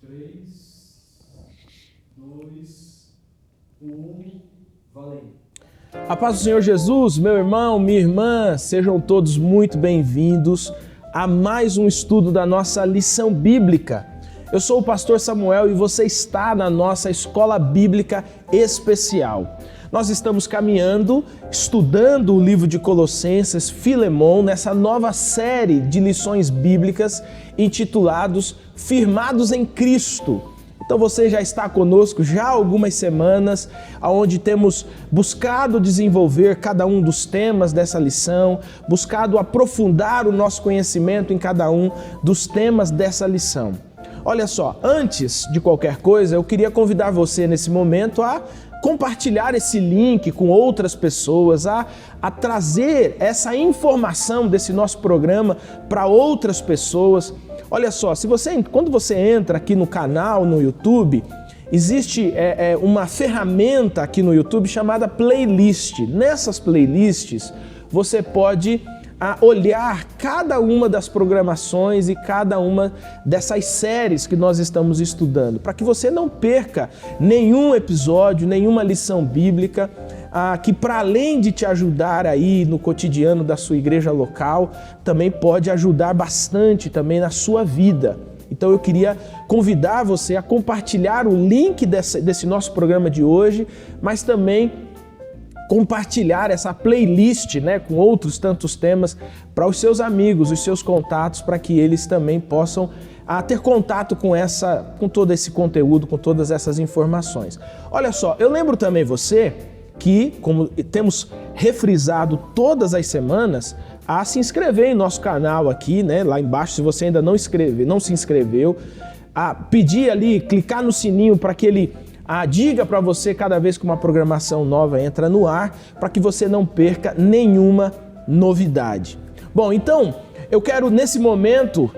3, 2, 1, valendo. A paz do Senhor Jesus, meu irmão, minha irmã, sejam todos muito bem-vindos a mais um estudo da nossa lição bíblica. Eu sou o pastor Samuel e você está na nossa escola bíblica especial. Nós estamos caminhando, estudando o livro de Colossenses, Filemon, nessa nova série de lições bíblicas intitulados Firmados em Cristo. Então você já está conosco já há algumas semanas, onde temos buscado desenvolver cada um dos temas dessa lição, buscado aprofundar o nosso conhecimento em cada um dos temas dessa lição. Olha só, antes de qualquer coisa, eu queria convidar você nesse momento a compartilhar esse link com outras pessoas, a trazer essa informação desse nosso programa para outras pessoas. Olha só, quando você entra aqui no canal, no YouTube, existe uma ferramenta aqui no YouTube chamada playlist. Nessas playlists, você pode olhar cada uma das programações e cada uma dessas séries que nós estamos estudando, para que você não perca nenhum episódio, nenhuma lição bíblica, que para além de te ajudar aí no cotidiano da sua igreja local, também pode ajudar bastante também na sua vida. Então eu queria convidar você a compartilhar o link desse nosso programa de hoje, mas também compartilhar essa playlist, com outros tantos temas para os seus amigos, os seus contatos, para que eles também possam ter contato com todo esse conteúdo, com todas essas informações. Olha só, eu lembro também você que, como temos refrisado todas as semanas, a se inscrever em nosso canal aqui, lá embaixo, se você ainda não se inscreveu, a pedir ali, clicar no sininho para que ele diga para você cada vez que uma programação nova entra no ar, para que você não perca nenhuma novidade. Bom, então, eu quero nesse momento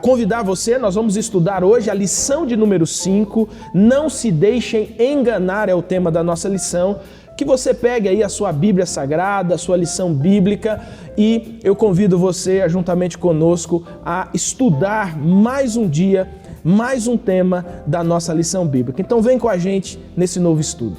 convidar você, nós vamos estudar hoje a lição de número 5, Não se deixem enganar é o tema da nossa lição, que você pegue aí a sua Bíblia Sagrada, a sua lição bíblica e eu convido você, juntamente conosco, a estudar mais um dia, mais um tema da nossa lição bíblica. Então vem com a gente nesse novo estudo.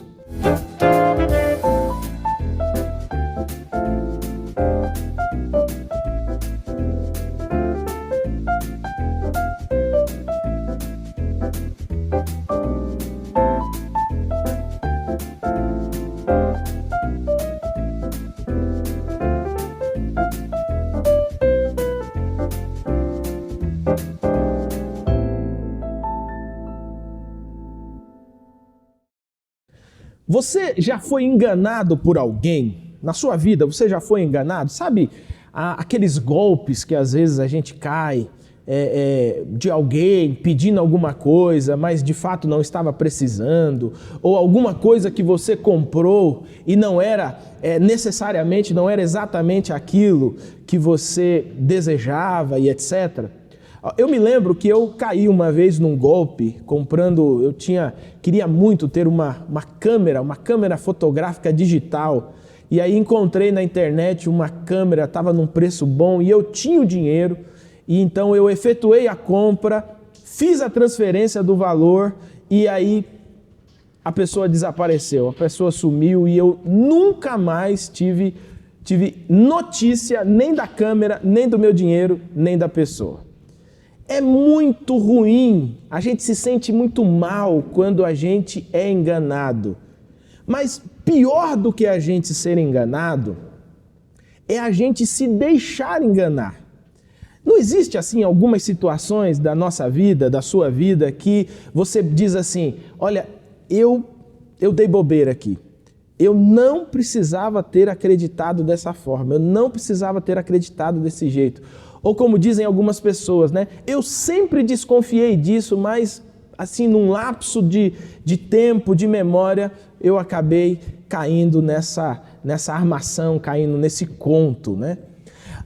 Você já foi enganado por alguém? Na sua vida, você já foi enganado? Sabe aqueles golpes que às vezes a gente cai de alguém pedindo alguma coisa, mas de fato não estava precisando? Ou alguma coisa que você comprou e não era necessariamente, não era exatamente aquilo que você desejava e etc. Eu me lembro que eu caí uma vez num golpe comprando, queria muito ter uma câmera fotográfica digital, e aí encontrei na internet uma câmera, estava num preço bom e eu tinha o dinheiro, e então eu efetuei a compra, fiz a transferência do valor e aí a pessoa desapareceu, a pessoa sumiu e eu nunca mais tive notícia nem da câmera, nem do meu dinheiro, nem da pessoa. É muito ruim, a gente se sente muito mal quando a gente é enganado. Mas pior do que a gente ser enganado é a gente se deixar enganar. Não existe assim algumas situações da nossa vida, da sua vida, que você diz assim, olha, eu dei bobeira aqui. Eu não precisava ter acreditado dessa forma, eu não precisava ter acreditado desse jeito. Ou como dizem algumas pessoas, eu sempre desconfiei disso, mas assim, num lapso de tempo, de memória, eu acabei caindo nessa armação, caindo nesse conto,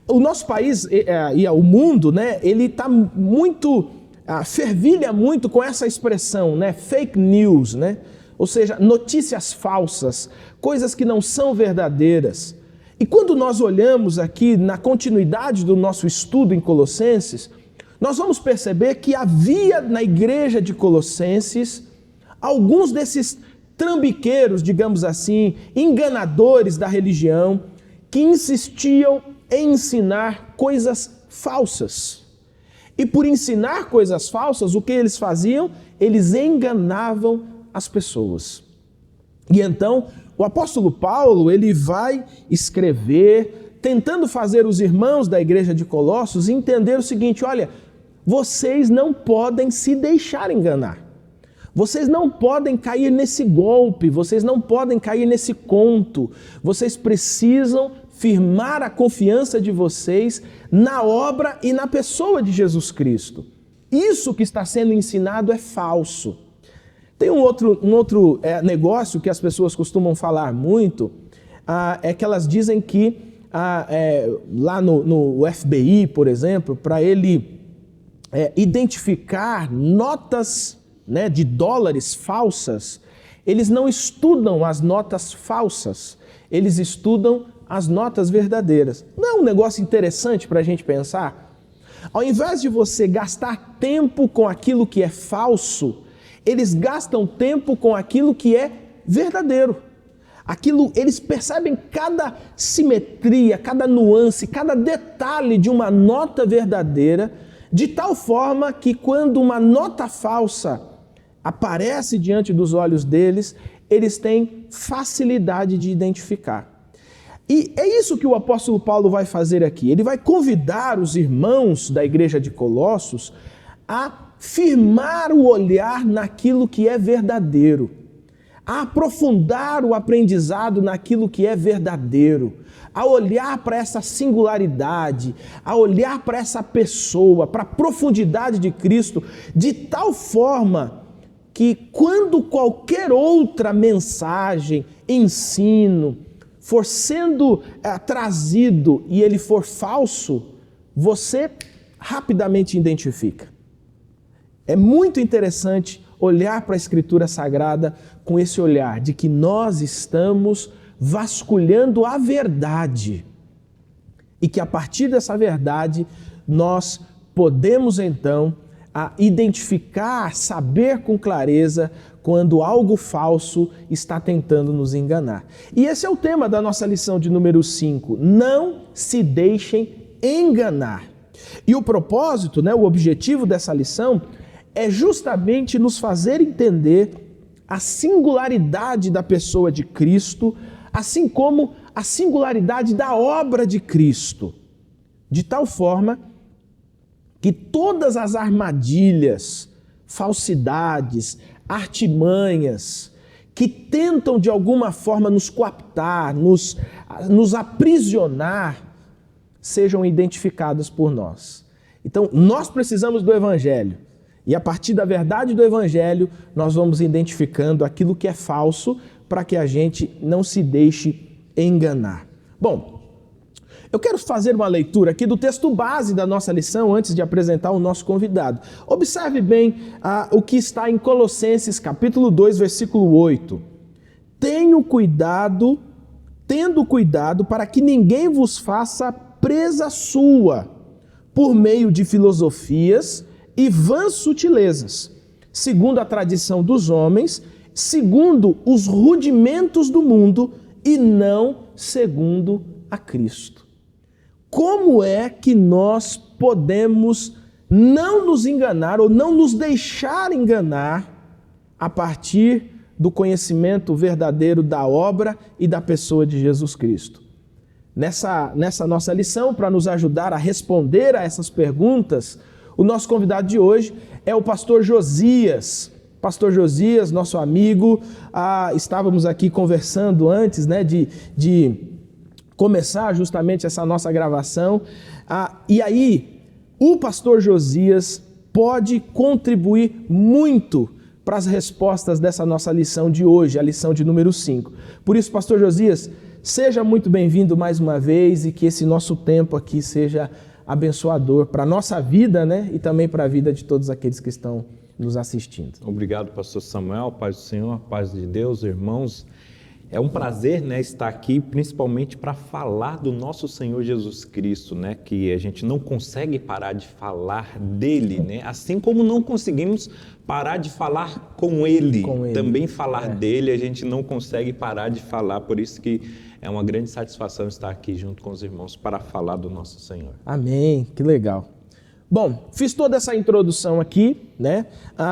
O nosso país e o mundo, ele está muito, fervilha muito com essa expressão, fake news, Ou seja, notícias falsas, coisas que não são verdadeiras. E quando nós olhamos aqui na continuidade do nosso estudo em Colossenses, nós vamos perceber que havia na igreja de Colossenses alguns desses trambiqueiros, digamos assim, enganadores da religião, que insistiam em ensinar coisas falsas. E por ensinar coisas falsas, o que eles faziam? Eles enganavam as pessoas. E então, o apóstolo Paulo, ele vai escrever, tentando fazer os irmãos da igreja de Colossos entender o seguinte: olha, vocês não podem se deixar enganar. Vocês não podem cair nesse golpe, vocês não podem cair nesse conto. Vocês precisam firmar a confiança de vocês na obra e na pessoa de Jesus Cristo. Isso que está sendo ensinado é falso. Tem um outro negócio que as pessoas costumam falar muito, é que elas dizem que lá no FBI, por exemplo, para ele identificar notas, né, de dólares falsas, eles não estudam as notas falsas, eles estudam as notas verdadeiras. Não é um negócio interessante para a gente pensar? Ao invés de você gastar tempo com aquilo que é falso, eles gastam tempo com aquilo que é verdadeiro. Eles percebem cada simetria, cada nuance, cada detalhe de uma nota verdadeira, de tal forma que quando uma nota falsa aparece diante dos olhos deles, eles têm facilidade de identificar. E é isso que o apóstolo Paulo vai fazer aqui. Ele vai convidar os irmãos da igreja de Colossos a firmar o olhar naquilo que é verdadeiro, a aprofundar o aprendizado naquilo que é verdadeiro, a olhar para essa singularidade, a olhar para essa pessoa, para a profundidade de Cristo, de tal forma que quando qualquer outra mensagem, ensino, for sendo trazido e ele for falso, você rapidamente identifica. É muito interessante olhar para a Escritura Sagrada com esse olhar de que nós estamos vasculhando a verdade e que a partir dessa verdade nós podemos então identificar, saber com clareza quando algo falso está tentando nos enganar. E esse é o tema da nossa lição de número 5. Não se deixem enganar. E o propósito, o objetivo dessa lição é justamente nos fazer entender a singularidade da pessoa de Cristo, assim como a singularidade da obra de Cristo, de tal forma que todas as armadilhas, falsidades, artimanhas que tentam de alguma forma nos coaptar, nos aprisionar, sejam identificadas por nós. Então, nós precisamos do Evangelho. E a partir da verdade do Evangelho, nós vamos identificando aquilo que é falso para que a gente não se deixe enganar. Bom, eu quero fazer uma leitura aqui do texto base da nossa lição antes de apresentar o nosso convidado. Observe bem o que está em Colossenses capítulo 2, versículo 8. Tendo cuidado para que ninguém vos faça presa sua por meio de filosofias e vãs sutilezas, segundo a tradição dos homens, segundo os rudimentos do mundo e não segundo a Cristo. Como é que nós podemos não nos enganar ou não nos deixar enganar a partir do conhecimento verdadeiro da obra e da pessoa de Jesus Cristo? Nessa nossa lição, para nos ajudar a responder a essas perguntas, o nosso convidado de hoje é o pastor Josias. Pastor Josias, nosso amigo, estávamos aqui conversando antes de começar justamente essa nossa gravação. E aí, o pastor Josias pode contribuir muito para as respostas dessa nossa lição de hoje, a lição de número 5. Por isso, pastor Josias, seja muito bem-vindo mais uma vez e que esse nosso tempo aqui seja abençoador para a nossa vida, e também para a vida de todos aqueles que estão nos assistindo. Obrigado, pastor Samuel, paz do Senhor, paz de Deus, irmãos. É um prazer, né, estar aqui, principalmente para falar do nosso Senhor Jesus Cristo, né, que a gente não consegue parar de falar dele, né, assim como não conseguimos parar de falar com ele. Também falar dele, a gente não consegue parar de falar, por isso que é uma grande satisfação estar aqui junto com os irmãos para falar do nosso Senhor. Amém, que legal. Bom, fiz toda essa introdução aqui, né?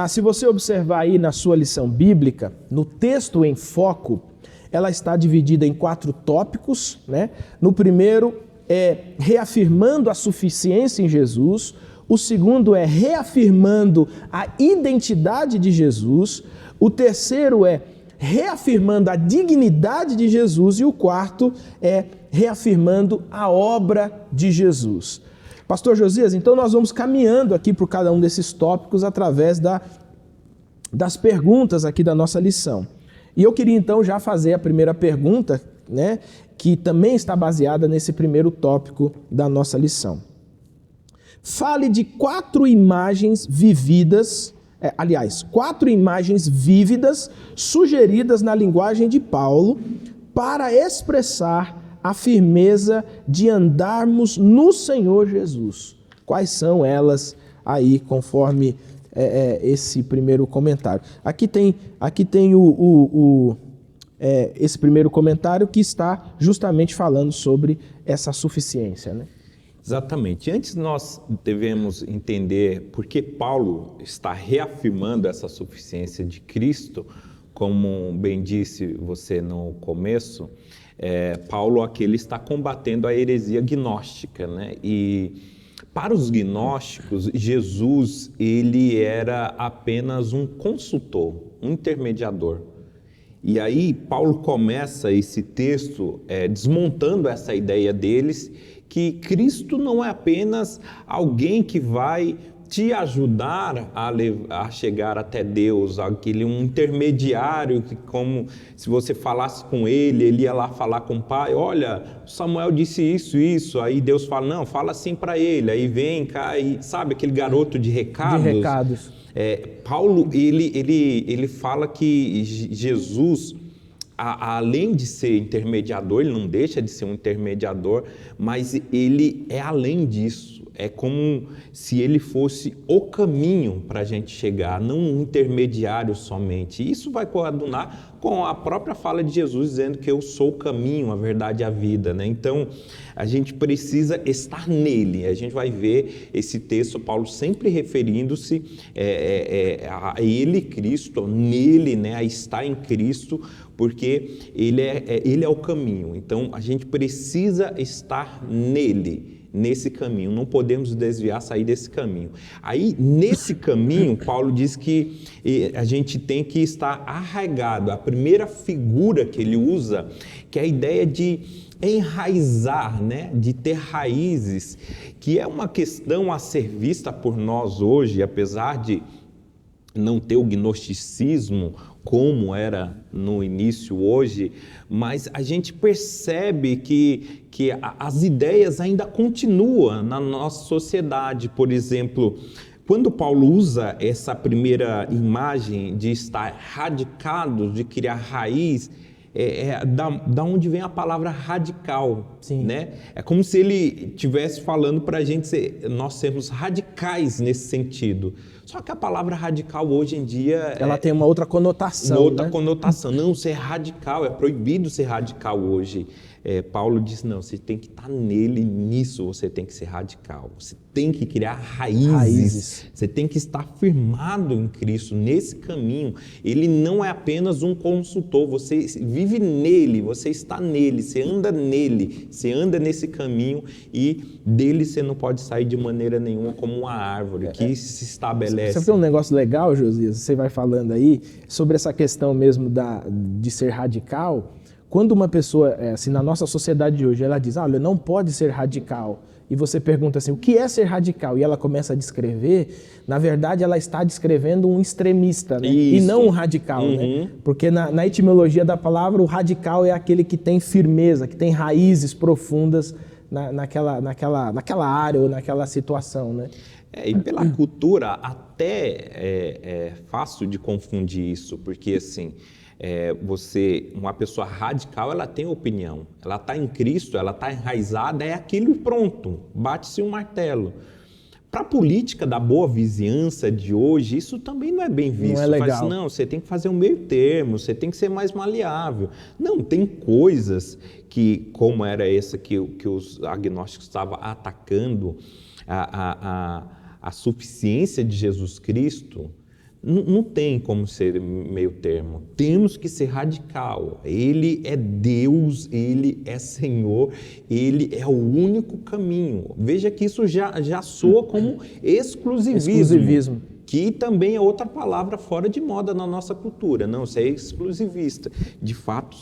Se você observar aí na sua lição bíblica, no texto em foco, ela está dividida em 4 tópicos, né? No primeiro é reafirmando a suficiência em Jesus, o segundo é reafirmando a identidade de Jesus, o terceiro é reafirmando a dignidade de Jesus e o quarto é reafirmando a obra de Jesus. Pastor Josias, então nós vamos caminhando aqui por cada um desses tópicos através das perguntas aqui da nossa lição. E eu queria então já fazer a primeira pergunta, né, que também está baseada nesse primeiro tópico da nossa lição. Fale de 4 imagens vividas, 4 imagens vívidas sugeridas na linguagem de Paulo para expressar a firmeza de andarmos no Senhor Jesus. Quais são elas aí, conforme esse primeiro comentário? Aqui tem esse primeiro comentário que está justamente falando sobre essa suficiência, né? Exatamente. Antes nós devemos entender por que Paulo está reafirmando essa suficiência de Cristo, como bem disse você no começo. Paulo aqui ele está combatendo a heresia gnóstica, né? E para os gnósticos, Jesus ele era apenas um consultor, um intermediador. E aí Paulo começa esse texto desmontando essa ideia deles, que Cristo não é apenas alguém que vai te ajudar a chegar até Deus, um intermediário que, como se você falasse com ele ia lá falar com o pai, olha, Samuel disse isso, aí Deus fala, não, fala assim para ele, aí vem cá, sabe aquele garoto de recados? Paulo, ele fala que Jesus, além de ser intermediador, ele não deixa de ser um intermediador, mas ele é além disso. É como se ele fosse o caminho para a gente chegar, não um intermediário somente. Isso vai coadunar com a própria fala de Jesus, dizendo que eu sou o caminho, a verdade e a vida, né? Então, a gente precisa estar nele. A gente vai ver esse texto, Paulo sempre referindo-se a ele, Cristo, nele, né? A estar em Cristo, porque ele é o caminho. Então, a gente precisa estar nele, nesse caminho, não podemos desviar, sair desse caminho. Aí, nesse caminho, Paulo diz que a gente tem que estar arraigado. A primeira figura que ele usa, que é a ideia de enraizar, né? De ter raízes, que é uma questão a ser vista por nós hoje, apesar de não ter o gnosticismo como era no início hoje, mas a gente percebe que as ideias ainda continuam na nossa sociedade. Por exemplo, quando Paulo usa essa primeira imagem de estar radicados, de criar raiz, da onde vem a palavra radical, né? É como se ele estivesse falando para a gente nós sermos radicais nesse sentido. Só que a palavra radical hoje em dia ela tem uma outra conotação. Uma outra conotação. Não, ser radical, é proibido ser radical hoje. Paulo diz, não, você tem que estar nele, nisso você tem que ser radical. Você tem que criar raízes. Você tem que estar firmado em Cristo, nesse caminho. Ele não é apenas um consultor, você vive nele, você está nele, você anda nele, você anda nesse caminho e dele você não pode sair de maneira nenhuma como uma árvore que se estabelece. Você vê um negócio legal, Josias, você vai falando aí, sobre essa questão mesmo de ser radical. Quando uma pessoa, assim, na nossa sociedade de hoje, ela diz, olha, não pode ser radical, e você pergunta assim, o que é ser radical? E ela começa a descrever, na verdade ela está descrevendo um extremista, né? E não um radical, né? Porque na etimologia da palavra, o radical é aquele que tem firmeza, que tem raízes profundas naquela área ou naquela situação, né? E pela cultura até é fácil de confundir isso, porque assim, Uma pessoa radical, ela tem opinião, ela está em Cristo, ela está enraizada, é aquilo e pronto, bate-se um martelo. Para a política da boa vizinhança de hoje, isso também não é bem visto. Não é legal. Não, você tem que fazer um meio termo, você tem que ser mais maleável. Não, tem coisas que, como era essa que os agnósticos estavam atacando, a suficiência de Jesus Cristo, não tem como ser meio termo. Temos que ser radical. Ele é Deus, Ele é Senhor, Ele é o único caminho. Veja que isso já soa como exclusivismo. Que também é outra palavra fora de moda na nossa cultura. Não, você é exclusivista. De fato,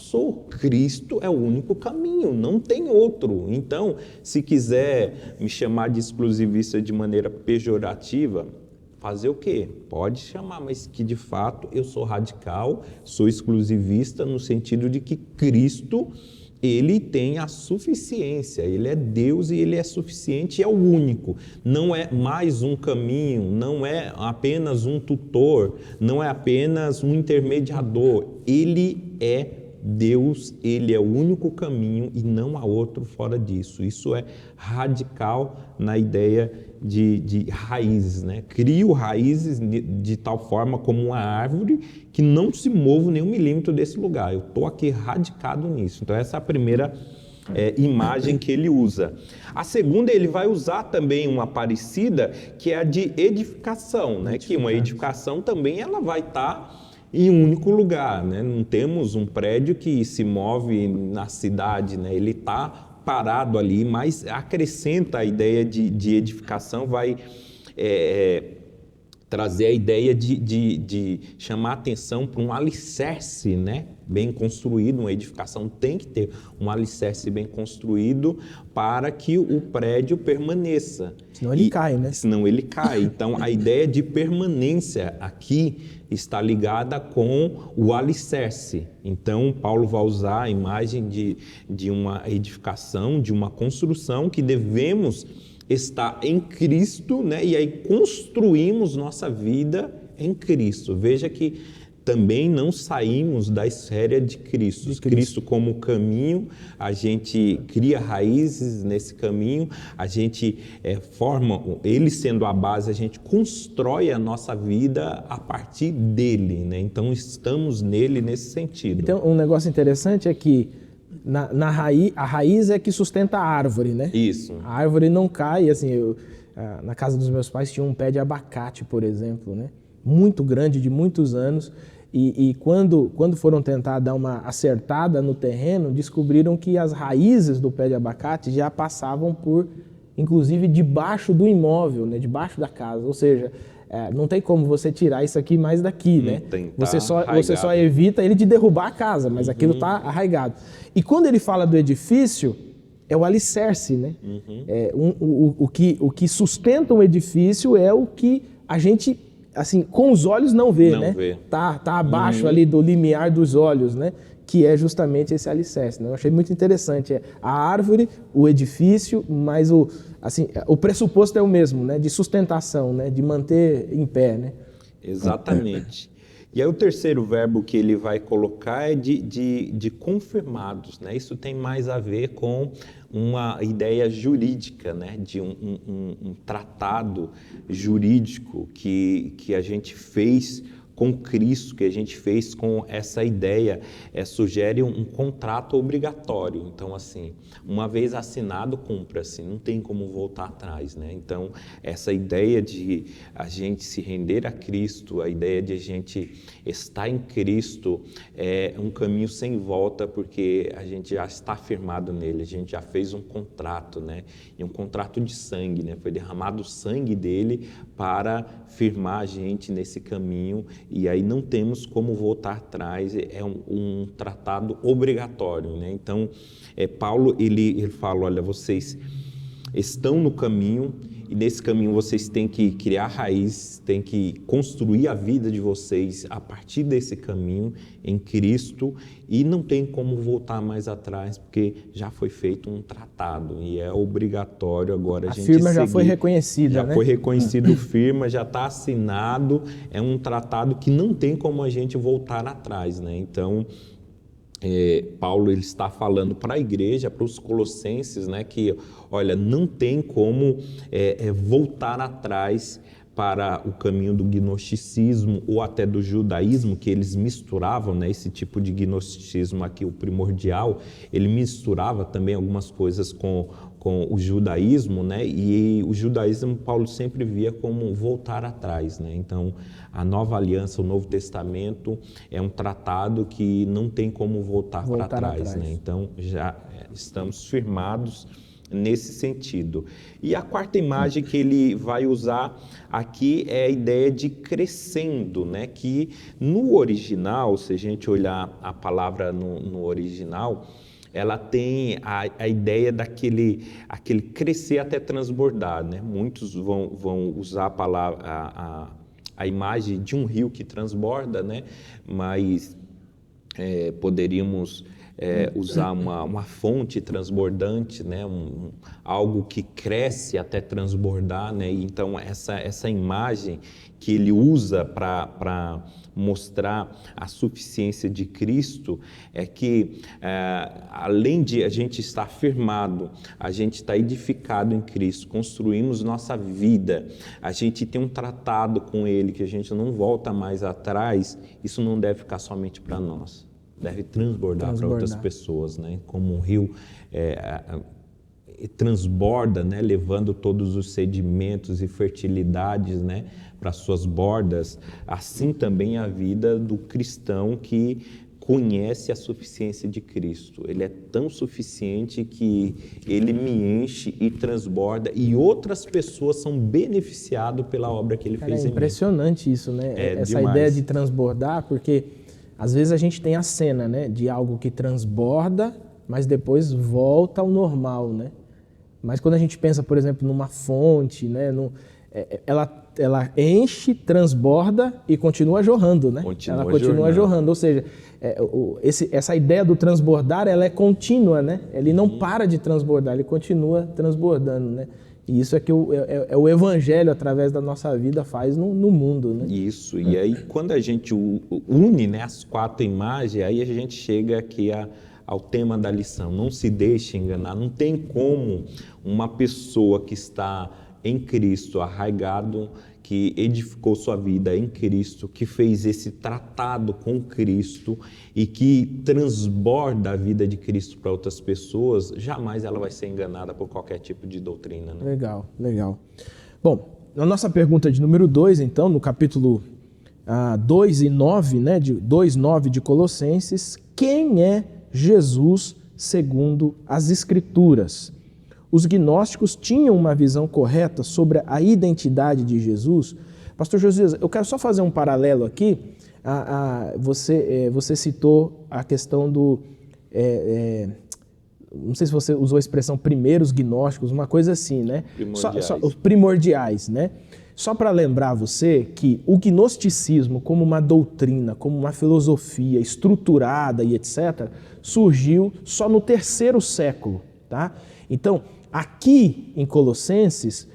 Cristo é o único caminho, não tem outro. Então, se quiser me chamar de exclusivista de maneira pejorativa, fazer o quê? Pode chamar, mas que de fato eu sou radical, sou exclusivista no sentido de que Cristo, Ele tem a suficiência, Ele é Deus e Ele é suficiente, é o único. Não é mais um caminho, não é apenas um tutor, não é apenas um intermediador. Ele é Deus, Ele é o único caminho e não há outro fora disso. Isso é radical na ideia de raízes, né? Crio raízes de tal forma como uma árvore que não se mova nem um milímetro desse lugar. Eu estou aqui radicado nisso. Então essa é a primeira imagem que ele usa. A segunda, ele vai usar também uma parecida, que é a de edificação, né? Que uma edificação também ela vai estar em um único lugar, né? Não temos um prédio que se move na cidade, né? Ele está parado ali, mas acrescenta a ideia de edificação, vai trazer a ideia de chamar atenção para um alicerce, né? Bem construído. Uma edificação tem que ter um alicerce bem construído para que o prédio permaneça. Senão ele cai, né? Senão ele cai. Então, a ideia de permanência aqui está ligada com o alicerce. Então, Paulo vai usar a imagem de uma edificação, de uma construção que devemos estar em Cristo, né? E aí construímos nossa vida em Cristo. Veja que também não saímos da esfera de Cristo. Cristo como caminho, a gente cria raízes nesse caminho, a gente forma, Ele sendo a base, a gente constrói a nossa vida a partir dEle, né? Então estamos nele nesse sentido. Então um negócio interessante é que a raiz é que sustenta a árvore, né? Isso. A árvore não cai, assim, na casa dos meus pais tinha um pé de abacate, por exemplo, né? Muito grande, de muitos anos, e quando foram tentar dar uma acertada no terreno, descobriram que as raízes do pé de abacate já passavam por, inclusive, debaixo do imóvel, né? Debaixo da casa, ou seja, não tem como você tirar isso aqui mais daqui, né? Você só evita ele de derrubar a casa, mas aquilo está arraigado. E quando ele fala do edifício, é o alicerce, né? O que sustenta um edifício é o que a gente, assim, com os olhos não vê, né? Tá abaixo ali do limiar dos olhos, né? Que é justamente esse alicerce, né? Eu achei muito interessante. A árvore, o edifício, mas o pressuposto é o mesmo, né? De sustentação, né? De manter em pé, né? Exatamente. E aí o terceiro verbo que ele vai colocar é de confirmados, né? Isso tem mais a ver com uma ideia jurídica, né? De um tratado jurídico que a gente fez com Cristo, que a gente fez com essa ideia, sugere um contrato obrigatório. Então, assim, uma vez assinado, cumpra-se, não tem como voltar atrás, né? Então, essa ideia de a gente se render a Cristo, a ideia de a gente estar em Cristo é um caminho sem volta, porque a gente já está firmado nele, a gente já fez um contrato, né? E um contrato de sangue, né? Foi derramado o sangue dele para firmar a gente nesse caminho, e aí não temos como voltar atrás, é um tratado obrigatório, né? Então, Paulo, ele fala, olha, vocês estão no caminho e nesse caminho vocês têm que criar raiz, têm que construir a vida de vocês a partir desse caminho em Cristo, e não tem como voltar mais atrás, porque já foi feito um tratado e é obrigatório agora a gente seguir. A firma já foi reconhecida, já né? foi reconhecido firma, já está assinado, é um tratado que não tem como a gente voltar atrás, né? Então, Paulo ele está falando para a igreja, para os colossenses, né, que, olha, não tem como voltar atrás para o caminho do gnosticismo ou até do judaísmo, que eles misturavam, né, esse tipo de gnosticismo aqui, o primordial, ele misturava também algumas coisas com o judaísmo, né? E o judaísmo Paulo sempre via como voltar atrás, né? Então, a Nova Aliança, o Novo Testamento é um tratado que não tem como voltar para trás, né? Então, já estamos firmados nesse sentido. E a quarta imagem que ele vai usar aqui é a ideia de crescendo, né? Que no original, se a gente olhar a palavra no original, ela tem a ideia daquele crescer até transbordar, né? Muitos vão usar a palavra, a imagem de um rio que transborda, né? Mas poderíamos usar uma fonte transbordante, né? Algo que cresce até transbordar, né? Então essa imagem que ele usa para mostrar a suficiência de Cristo é que além de a gente estar firmado, a gente está edificado em Cristo, construímos nossa vida, a gente tem um tratado com Ele que a gente não volta mais atrás. Isso não deve ficar somente para nós, deve transbordar para outras pessoas, né? Como um rio transborda, né? Levando todos os sedimentos e fertilidades, né? Para suas bordas, assim também a vida do cristão que conhece a suficiência de Cristo. Ele é tão suficiente que ele me enche e transborda, e outras pessoas são beneficiadas pela obra que ele fez em mim. É impressionante isso, né? Essa demais. Ideia de transbordar, porque às vezes a gente tem a cena, né, de algo que transborda, mas depois volta ao normal, né? Mas quando a gente pensa, por exemplo, numa fonte, né, ela enche, transborda e continua jorrando, né? Ela continua jorrando, ou seja, essa ideia do transbordar, ela é contínua, né? Ele não para de transbordar, ele continua transbordando, né? E isso é que o Evangelho, através da nossa vida, faz no mundo, né? Isso, e aí quando a gente une, né, as quatro imagens, aí a gente chega aqui ao tema da lição. Não se deixe enganar, não tem como uma pessoa que está em Cristo, arraigado, que edificou sua vida em Cristo, que fez esse tratado com Cristo e que transborda a vida de Cristo para outras pessoas, jamais ela vai ser enganada por qualquer tipo de doutrina, né? Legal, legal. Bom, na nossa pergunta de número 2, então, no capítulo 2 e 9, né, 2:9 de Colossenses, quem é Jesus segundo as Escrituras? Os gnósticos tinham uma visão correta sobre a identidade de Jesus? Pastor Josias, eu quero só fazer um paralelo aqui. Você citou a questão do... não sei se você usou a expressão primeiros gnósticos, uma coisa assim, né? Os primordiais, né? Só para lembrar você que o gnosticismo, como uma doutrina, como uma filosofia estruturada e etc., surgiu só no 3º século, tá? Então, aqui em Colossenses,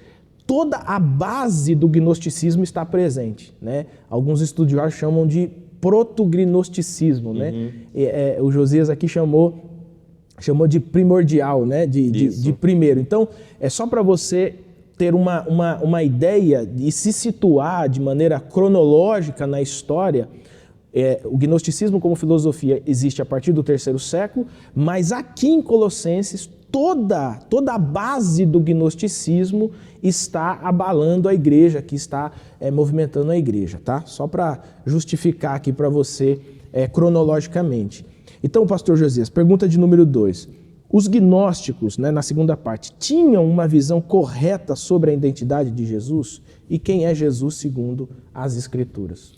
toda a base do gnosticismo está presente, né? Alguns estudiosos chamam de protognosticismo, né? O Josias aqui chamou de primordial, né? De primeiro. Então, é só para você ter uma ideia e se situar de maneira cronológica na história. O gnosticismo como filosofia existe a partir do 3º século, mas aqui em Colossenses toda a base do gnosticismo está abalando a igreja, que está movimentando a igreja, tá? Só para justificar aqui para você cronologicamente. Então, pastor Josias, pergunta de número 2. Os gnósticos, né, na segunda parte, tinham uma visão correta sobre a identidade de Jesus? E quem é Jesus segundo as Escrituras?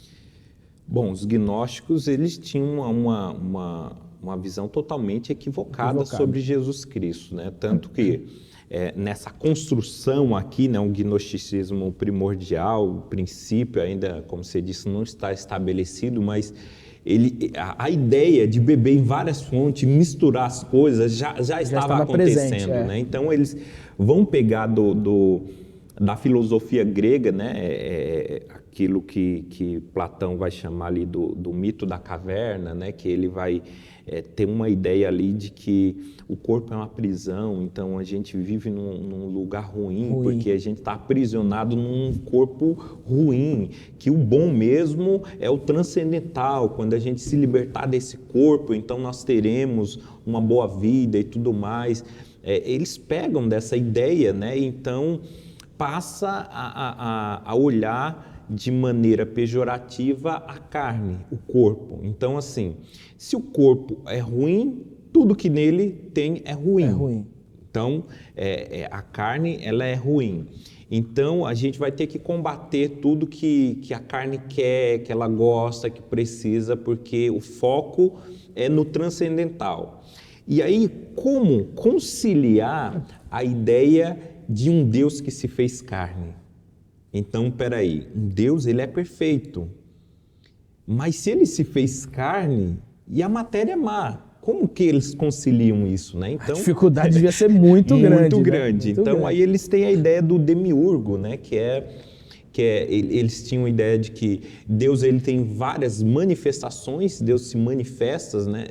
Bom, os gnósticos, eles tinham uma visão totalmente equivocada sobre Jesus Cristo, né? Tanto que nessa construção aqui, né, um gnosticismo primordial, o princípio ainda, como você disse, não está estabelecido, mas a ideia de beber em várias fontes, misturar as coisas, já estava acontecendo, presente, né? Então eles vão pegar da filosofia grega, né, aquilo que Platão vai chamar ali do mito da caverna, né, que ele vai ter uma ideia ali de que o corpo é uma prisão, então a gente vive num lugar ruim, porque a gente está aprisionado num corpo ruim, que o bom mesmo é o transcendental, quando a gente se libertar desse corpo, então nós teremos uma boa vida e tudo mais. Eles pegam dessa ideia, né, então passa a olhar de maneira pejorativa a carne, o corpo. Então, assim, se o corpo é ruim, tudo que nele tem é ruim. É ruim. Então, a carne, ela é ruim. Então, a gente vai ter que combater tudo que a carne quer, que ela gosta, que precisa, porque o foco é no transcendental. E aí, como conciliar a ideia de um Deus que se fez carne? Então, peraí, um Deus, ele é perfeito, mas se ele se fez carne e a matéria é má, como que eles conciliam isso, né? Então, a dificuldade devia ser muito grande. Muito né? grande. Muito então, grande. aí eles têm a ideia do demiurgo, né? Eles tinham a ideia de que Deus, ele tem várias manifestações, Deus se manifesta, né?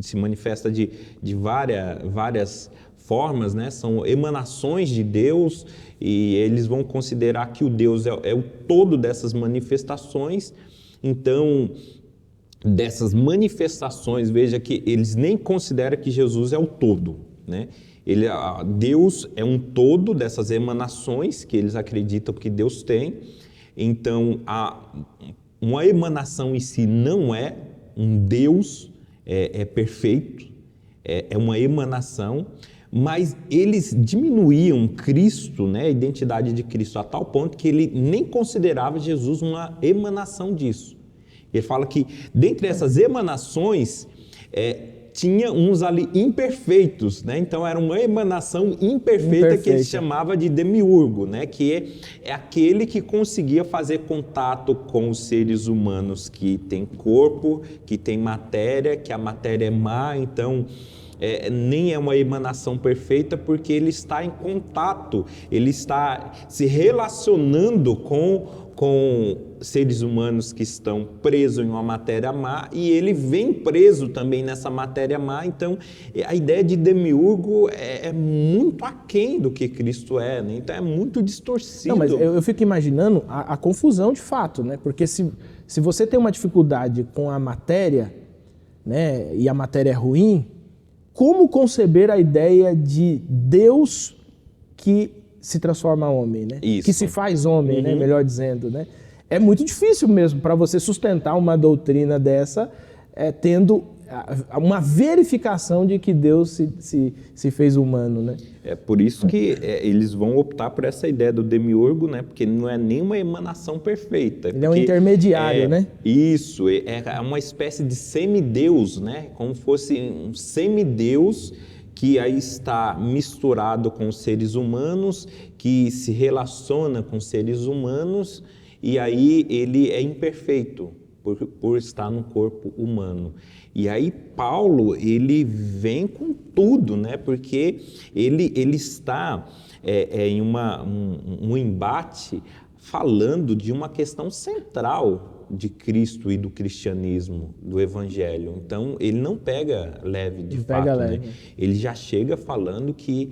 Se manifesta de várias formas, né? São emanações de Deus, e eles vão considerar que o Deus é o todo dessas manifestações. Então, dessas manifestações, veja que eles nem consideram que Jesus é o todo, né? Deus é um todo dessas emanações que eles acreditam que Deus tem. Então, uma emanação em si não é um Deus perfeito, é uma emanação, mas eles diminuíam Cristo, né, a identidade de Cristo, a tal ponto que ele nem considerava Jesus uma emanação disso. Ele fala que dentre essas emanações tinha uns ali imperfeitos, né? Então era uma emanação imperfeita que ele chamava de demiurgo, né? Que é aquele que conseguia fazer contato com os seres humanos que têm corpo, que têm matéria, que a matéria é má, então nem é uma emanação perfeita, porque ele está em contato, ele está se relacionando com seres humanos que estão presos em uma matéria má, e ele vem preso também nessa matéria má. Então a ideia de demiurgo é muito aquém do que Cristo é, né? Então é muito distorcido. Não, mas eu fico imaginando a confusão de fato, né? Porque se você tem uma dificuldade com a matéria, né, e a matéria é ruim, como conceber a ideia de Deus que se transforma homem, né? Isso. Que se faz homem, né? Melhor dizendo, né? É muito difícil mesmo para você sustentar uma doutrina dessa, tendo uma verificação de que Deus se fez humano, né? É por isso que eles vão optar por essa ideia do demiurgo, né? Porque não é nenhuma emanação perfeita. Ele é um intermediário, né? Isso, é uma espécie de semideus, né? Como fosse um semideus que aí está misturado com os seres humanos, que se relaciona com os seres humanos, e aí ele é imperfeito por estar no corpo humano. E aí Paulo, ele vem com tudo, né? Porque ele está em um embate falando de uma questão central de Cristo e do cristianismo, do evangelho. Então, ele não pega leve de fato, né? Ele já chega falando que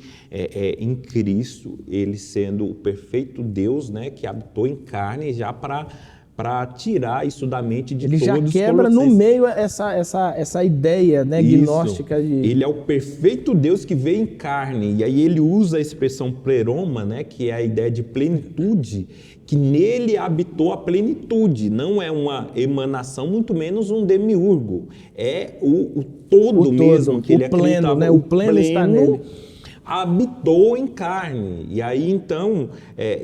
em Cristo, ele sendo o perfeito Deus, né, que habitou em carne, já para tirar isso da mente de ele todos os colossenses. Ele já quebra no meio essa ideia, né, gnóstica. Ele é o perfeito Deus que veio em carne, e aí ele usa a expressão pleroma, né, que é a ideia de plenitude, que nele habitou a plenitude, não é uma emanação, muito menos um demiurgo, é o todo mesmo, que ele pleno, acreditava, né? O pleno está nele. habitou em carne. E aí, então,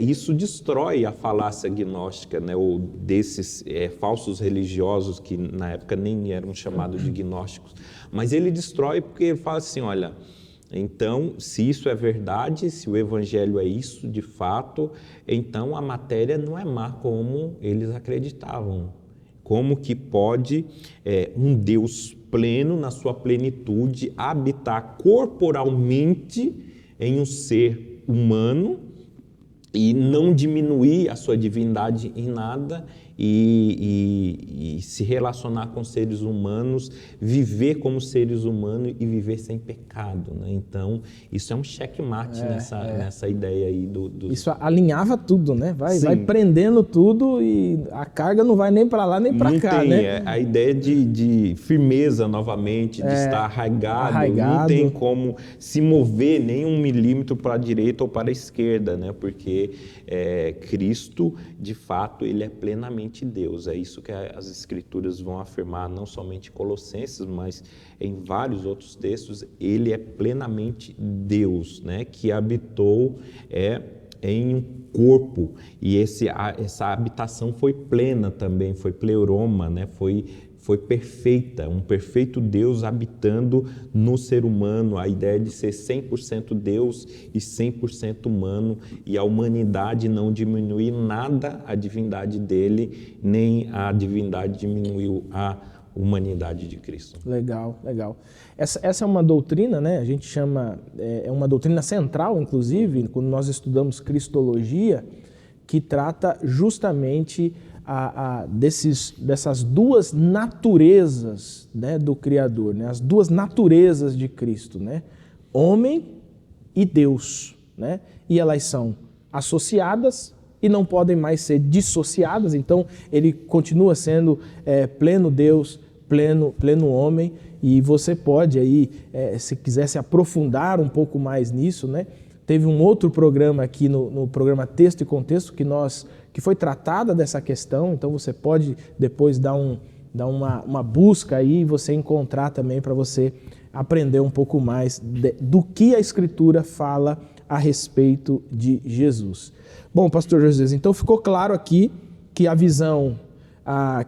isso destrói a falácia gnóstica, né? Ou desses falsos religiosos que na época nem eram chamados de gnósticos. Mas ele destrói porque ele fala assim, olha, então, se isso é verdade, se o evangelho é isso de fato, então a matéria não é má como eles acreditavam. Como que pode um Deus pleno, na sua plenitude, habitar corporalmente em um ser humano e não diminuir a sua divindade em nada e se relacionar com seres humanos, viver como seres humanos e viver sem pecado, né? Então, isso é um checkmate nessa ideia aí do... Isso alinhava tudo, né? Vai prendendo tudo e a carga não vai nem para lá nem para cá, tem, né? A ideia de firmeza novamente, de estar arraigado, não tem como se mover nem 1 milímetro para a direita ou para a esquerda, né? Porque Cristo, de fato, ele é plenamente Deus. É isso que as Escrituras vão afirmar, não somente em Colossenses, mas em vários outros textos. Ele é plenamente Deus, né? Que habitou em um corpo. E essa habitação foi plena também, foi pleuroma, né? Foi perfeita, um perfeito Deus habitando no ser humano, a ideia de ser 100% Deus e 100% humano, e a humanidade não diminuir nada a divindade dele, nem a divindade diminuiu a humanidade de Cristo. Legal, legal. Essa é uma doutrina, né? A gente chama, é uma doutrina central, inclusive, quando nós estudamos Cristologia, que trata justamente dessas duas naturezas, né, do Criador, né, as duas naturezas de Cristo, né, homem e Deus, né, e elas são associadas e não podem mais ser dissociadas. Então ele continua sendo pleno Deus, pleno homem, e você pode aí, se quiser se aprofundar um pouco mais nisso, né, teve um outro programa aqui no programa Texto e Contexto que foi tratada dessa questão, então você pode depois dar uma busca aí e você encontrar também para você aprender um pouco mais do que a Escritura fala a respeito de Jesus. Bom, pastor José, então ficou claro aqui que a visão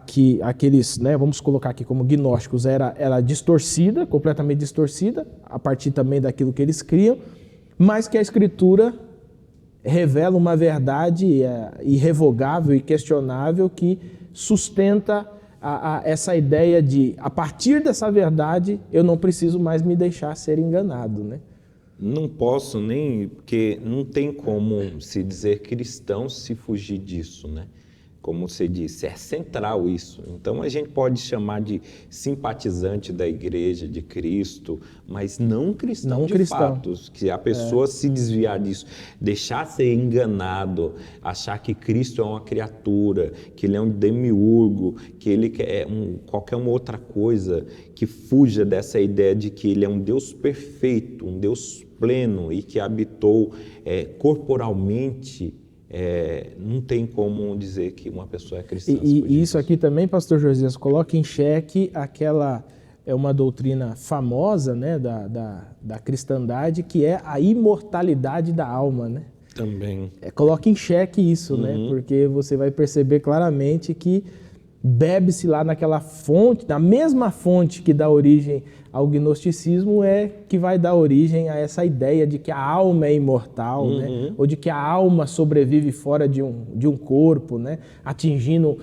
que aqueles, né, vamos colocar aqui como gnósticos, era distorcida, completamente distorcida, a partir também daquilo que eles criam, mas que a Escritura revela uma verdade irrevogável e questionável que sustenta essa ideia de, a partir dessa verdade, eu não preciso mais me deixar ser enganado, né? Não posso nem, porque não tem como se dizer cristão se fugir disso, né? Como você disse, é central isso. Então a gente pode chamar de simpatizante da Igreja de Cristo, mas não cristão de fato. Que a pessoa se desviar disso, deixar ser enganado, achar que Cristo é uma criatura, que ele é um demiurgo, que ele é qualquer uma outra coisa que fuja dessa ideia de que ele é um Deus perfeito, um Deus pleno e que habitou corporalmente. Não tem como dizer que uma pessoa é cristã. E isso aqui também, pastor Josias, coloca em xeque uma doutrina famosa, né, da cristandade, que é a imortalidade da alma, né? Também. Coloca em xeque isso, né? Porque você vai perceber claramente que bebe-se lá naquela fonte, na mesma fonte que dá origem ao gnosticismo, que vai dar origem a essa ideia de que a alma é imortal, né? Ou de que a alma sobrevive fora de um corpo, né? Atingindo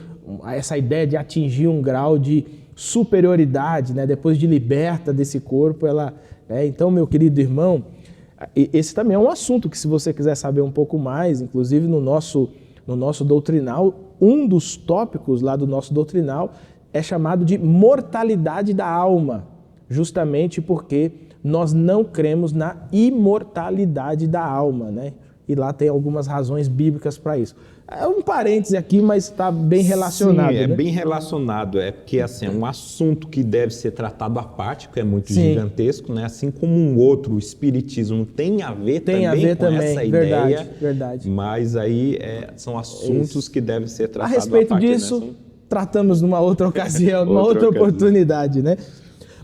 essa ideia de atingir um grau de superioridade, né? Depois de liberta desse corpo, então, meu querido irmão, esse também é um assunto que, se você quiser saber um pouco mais, inclusive no nosso doutrinal, um dos tópicos lá do nosso doutrinal é chamado de mortalidade da alma, justamente porque nós não cremos na imortalidade da alma, né? E lá tem algumas razões bíblicas para isso. É um parêntese aqui, mas está bem relacionado. Sim, né? Bem relacionado. É porque assim, é um assunto que deve ser tratado à parte, que é muito gigantesco, né? Assim como um outro, o espiritismo, tem a ver também essa ideia. Verdade. Mas aí são assuntos que devem ser tratados à respeito à parte. Disso, né? Tratamos numa outra ocasião, numa outra oportunidade, né?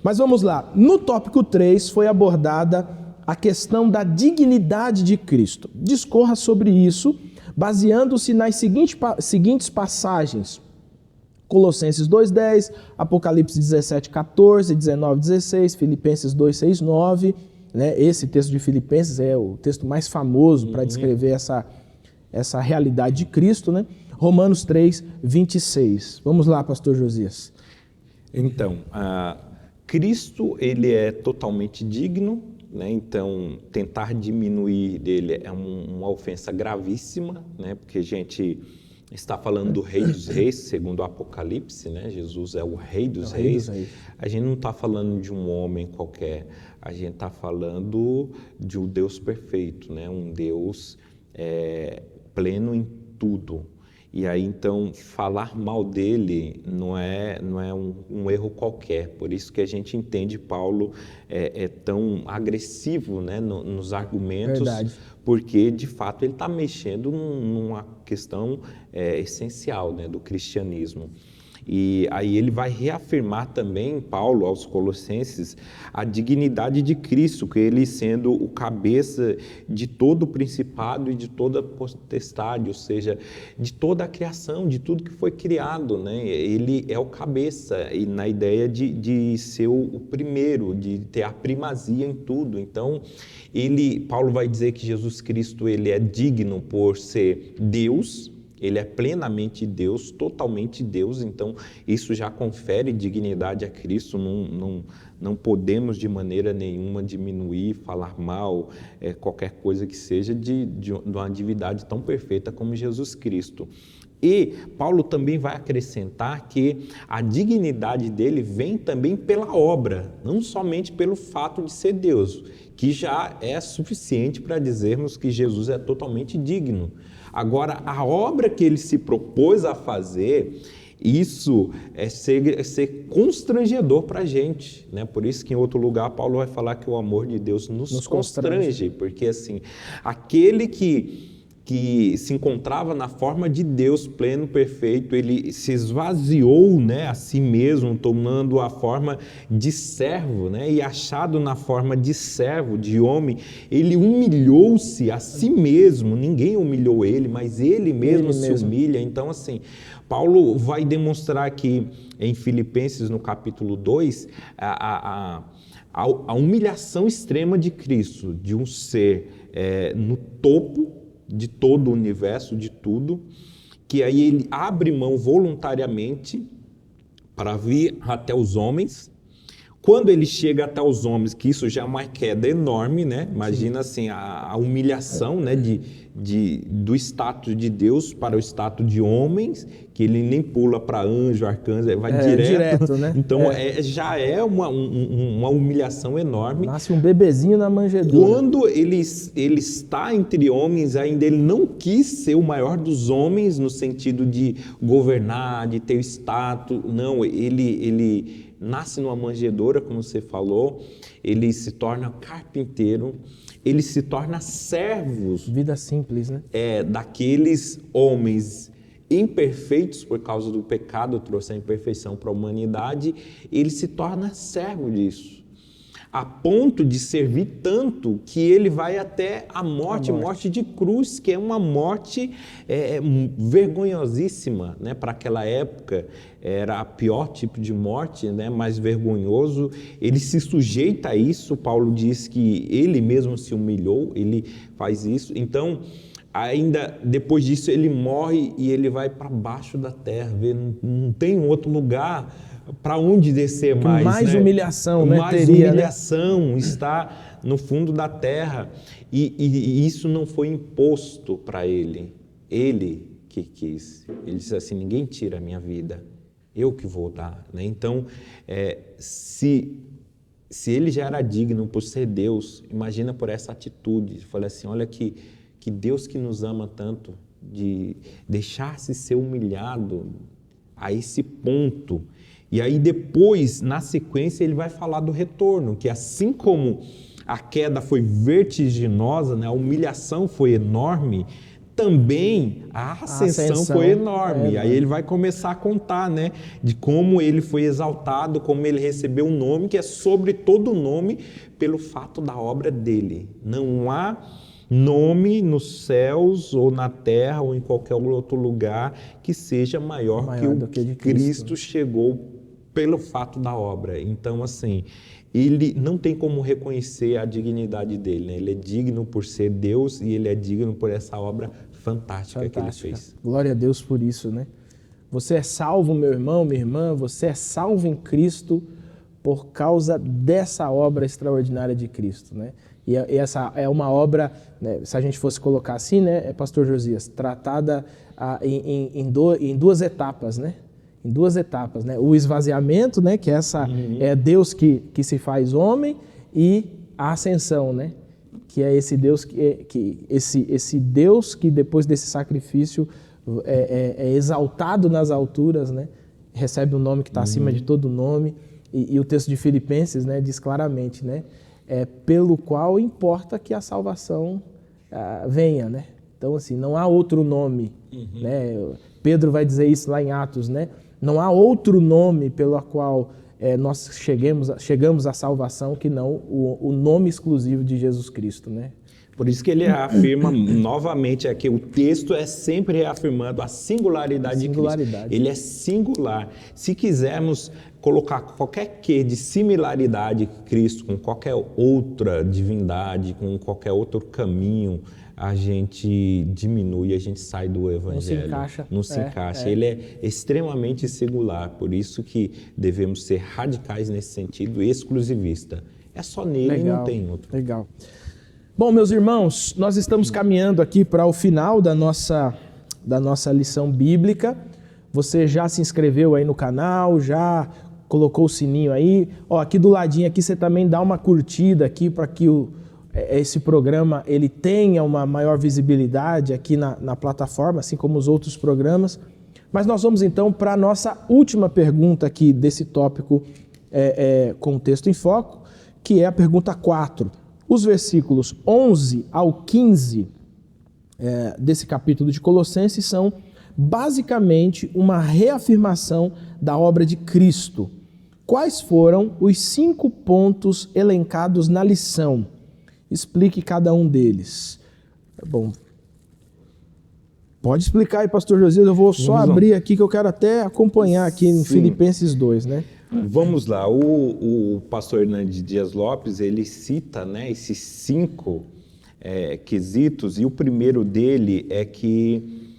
Mas vamos lá. No tópico 3 foi abordada a questão da dignidade de Cristo. Discorra sobre isso, baseando-se nas seguintes passagens. Colossenses 2:10, Apocalipse 17:14, 19:16, Filipenses 2:6-9. Né? Esse texto de Filipenses é o texto mais famoso para descrever essa realidade de Cristo. Né? Romanos 3:26. Vamos lá, pastor Josias. Então, Cristo, ele é totalmente digno, né? Então, tentar diminuir dele é uma ofensa gravíssima, né? Porque a gente está falando do Rei dos Reis, segundo o Apocalipse, né? Jesus é o Rei dos Reis. A gente não está falando de um homem qualquer, a gente está falando de um Deus perfeito, né? Um Deus pleno em tudo. E aí, então, falar mal dele não é um erro qualquer. Por isso que a gente entende Paulo é tão agressivo, né, nos argumentos. Verdade. Porque, de fato, ele está mexendo numa questão essencial, né, do cristianismo. E aí ele vai reafirmar também, Paulo, aos Colossenses, a dignidade de Cristo, que ele sendo o cabeça de todo o principado e de toda a potestade, ou seja, de toda a criação, de tudo que foi criado, né? Ele é o cabeça, e na ideia de ser o primeiro, de ter a primazia em tudo. Então, Paulo vai dizer que Jesus Cristo ele é digno por ser Deus. Ele é plenamente Deus, totalmente Deus, então isso já confere dignidade a Cristo, não podemos de maneira nenhuma diminuir, falar mal, qualquer coisa que seja de uma divindade tão perfeita como Jesus Cristo. E Paulo também vai acrescentar que a dignidade dele vem também pela obra, não somente pelo fato de ser Deus, que já é suficiente para dizermos que Jesus é totalmente digno. Agora, a obra que ele se propôs a fazer, isso é ser constrangedor para a gente, né? Por isso que em outro lugar Paulo vai falar que o amor de Deus nos constrange, porque assim, aquele que se encontrava na forma de Deus pleno, perfeito, ele se esvaziou, né, a si mesmo, tomando a forma de servo, né, e achado na forma de servo, de homem, ele humilhou-se a si mesmo, ninguém humilhou ele, mas ele mesmo se humilha. Então, assim, Paulo vai demonstrar aqui em Filipenses, no capítulo 2, a humilhação extrema de Cristo, de um ser no topo de todo o universo, de tudo, que aí ele abre mão voluntariamente para vir até os homens. Quando ele chega até os homens, que isso já é uma queda enorme, né? Imagina assim, a humilhação, né? Do status de Deus para o status de homens, que ele nem pula para anjo, arcanjo, vai direto, né? Então já é uma humilhação enorme. Nasce um bebezinho na manjedoura. Quando ele está entre homens, ainda ele não quis ser o maior dos homens no sentido de governar, de ter status. Não, ele nasce numa manjedoura, como você falou, ele se torna carpinteiro, ele se torna servos. Vida simples, né? Daqueles homens imperfeitos por causa do pecado, trouxe a imperfeição para a humanidade, ele se torna servo disso, a ponto de servir tanto que ele vai até a morte de cruz, que é uma morte vergonhosíssima, né? Para aquela época era o pior tipo de morte, né? Mais vergonhoso. Ele se sujeita a isso. Paulo diz que ele mesmo se humilhou, ele faz isso. Então, ainda depois disso ele morre e ele vai para baixo da terra, não tem um outro lugar para onde descer mais. Mais, né? Humilhação, né? Mais humilhação, né? Está no fundo da terra. E isso não foi imposto para ele. Ele que quis. Ele disse assim, ninguém tira a minha vida, eu que vou dar. Né? Então, se ele já era digno por ser Deus, imagina por essa atitude. Falei assim, olha que Deus que nos ama tanto, de deixar-se ser humilhado a esse ponto. E aí depois, na sequência, ele vai falar do retorno, que assim como a queda foi vertiginosa, né, a humilhação foi enorme, também a ascensão foi enorme. Aí ele vai começar a contar, né, de como ele foi exaltado, como ele recebeu um nome que é sobre todo nome pelo fato da obra dele. Não há nome nos céus ou na terra ou em qualquer outro lugar que seja maior que o que Cristo chegou pelo fato da obra. Então, assim, ele não tem como reconhecer a dignidade dele, né? Ele é digno por ser Deus e ele é digno por essa obra fantástica que ele fez. Glória a Deus por isso, né? Você é salvo, meu irmão, minha irmã, você é salvo em Cristo por causa dessa obra extraordinária de Cristo, né? E essa é uma obra, né, se a gente fosse colocar assim, né, Pastor Josias, tratada em duas etapas, né? Em duas etapas, né? O esvaziamento, né, que é Deus que se faz homem, e a ascensão, né? Que é esse Deus esse Deus que depois desse sacrifício é exaltado nas alturas, né? Recebe um nome que está acima de todo nome, e o texto de Filipenses, né, diz claramente, né? Pelo qual importa que a salvação venha, né? Então, assim, não há outro nome, né? Pedro vai dizer isso lá em Atos, né? Não há outro nome pelo qual nós chegamos à salvação que não o nome exclusivo de Jesus Cristo, né? Por isso que ele afirma novamente aqui, o texto é sempre reafirmando a singularidade de Cristo. Ele é singular. Se quisermos colocar qualquer quê de similaridade de Cristo com qualquer outra divindade, com qualquer outro caminho, a gente diminui, a gente sai do Evangelho. Não se encaixa. Ele é extremamente singular, por isso que devemos ser radicais nesse sentido, exclusivista. É só nele, não tem outro. Legal. Bom, meus irmãos, nós estamos caminhando aqui para o final da nossa lição bíblica. Você já se inscreveu aí no canal, já colocou o sininho aí? Ó, aqui do ladinho aqui você também dá uma curtida aqui para que esse programa ele tenha uma maior visibilidade aqui na plataforma, assim como os outros programas. Mas nós vamos então para a nossa última pergunta aqui desse tópico com o texto em foco, que é a pergunta 4. Os versículos 11 ao 15 desse capítulo de Colossenses são basicamente uma reafirmação da obra de Cristo. Quais foram os 5 pontos elencados na lição? Explique cada um deles. Bom, pode explicar aí, pastor Josias, eu vou só abrir aqui que eu quero até acompanhar aqui em Filipenses 2, né? Vamos lá, o pastor Hernandes Dias Lopes, ele cita, né, esses 5 quesitos, e o primeiro dele é que,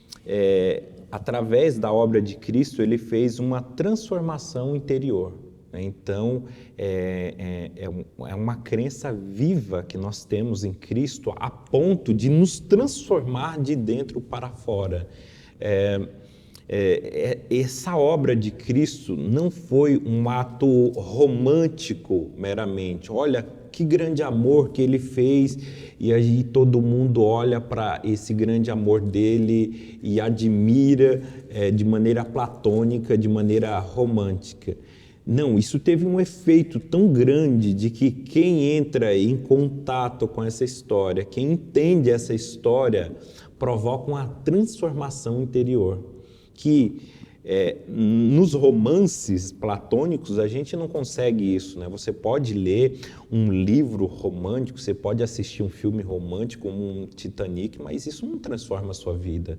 através da obra de Cristo, ele fez uma transformação interior. Então, é uma crença viva que nós temos em Cristo a ponto de nos transformar de dentro para fora. Essa obra de Cristo não foi um ato romântico meramente. Olha que grande amor que ele fez, e aí todo mundo olha para esse grande amor dele e admira de maneira platônica, de maneira romântica. Não, isso teve um efeito tão grande de que quem entra em contato com essa história, quem entende essa história, provoca uma transformação interior. Que nos romances platônicos a gente não consegue isso, né? Você pode ler um livro romântico, você pode assistir um filme romântico como um Titanic, mas isso não transforma a sua vida.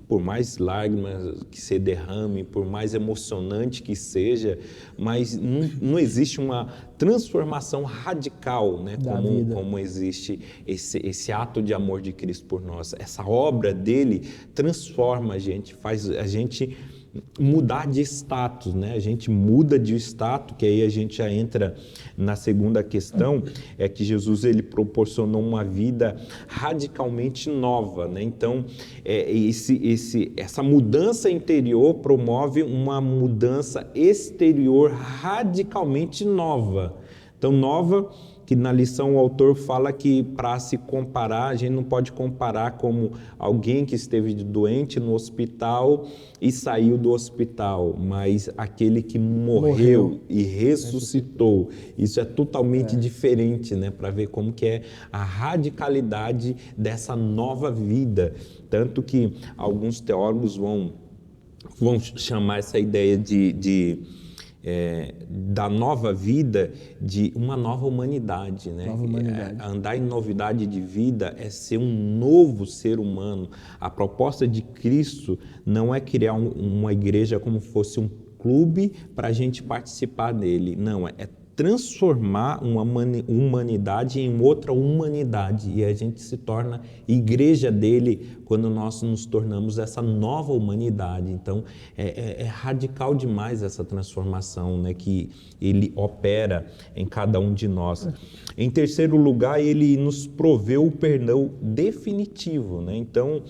Por mais lágrimas que você derrame, por mais emocionante que seja, mas não existe uma transformação radical, né? Como existe esse ato de amor de Cristo por nós. Essa obra dele transforma a gente, faz a gente mudar de status, né? A gente muda de status, que aí a gente já entra na segunda questão, é que Jesus ele proporcionou uma vida radicalmente nova, né? Então, essa mudança interior promove uma mudança exterior radicalmente nova. Então, nova que na lição o autor fala que para se comparar, a gente não pode comparar como alguém que esteve doente no hospital e saiu do hospital, mas aquele que morreu e ressuscitou. Isso é totalmente diferente, né? Para ver como que é a radicalidade dessa nova vida. Tanto que alguns teólogos vão chamar essa ideia da nova vida de uma nova humanidade, né? Nova humanidade. Andar em novidade de vida é ser um novo ser humano. A proposta de Cristo não é criar uma igreja como fosse um clube para a gente participar dele. Não, é transformar uma humanidade em outra humanidade, e a gente se torna igreja dele quando nós nos tornamos essa nova humanidade. Então é radical demais essa transformação, né, que ele opera em cada um de nós. Em terceiro lugar, ele nos proveu o perdão definitivo, né? Então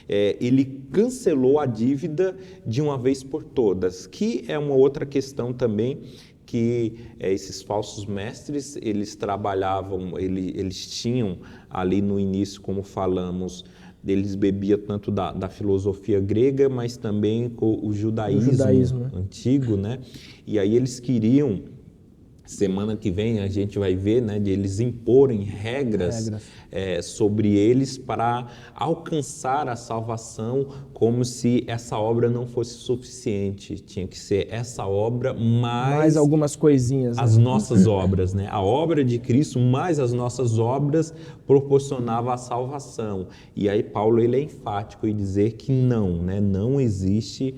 ele cancelou a dívida de uma vez por todas, que é uma outra questão também, que esses falsos mestres, eles trabalhavam, eles tinham ali no início, como falamos, eles bebiam tanto da filosofia grega, mas também com o judaísmo antigo, né? E aí eles queriam, semana que vem a gente vai ver, né, de eles imporem regras. Sobre eles para alcançar a salvação, como se essa obra não fosse suficiente. Tinha que ser essa obra mais algumas coisinhas, as nossas obras, né? A obra de Cristo mais as nossas obras proporcionava a salvação. E aí Paulo ele é enfático em dizer que não, né? Não existe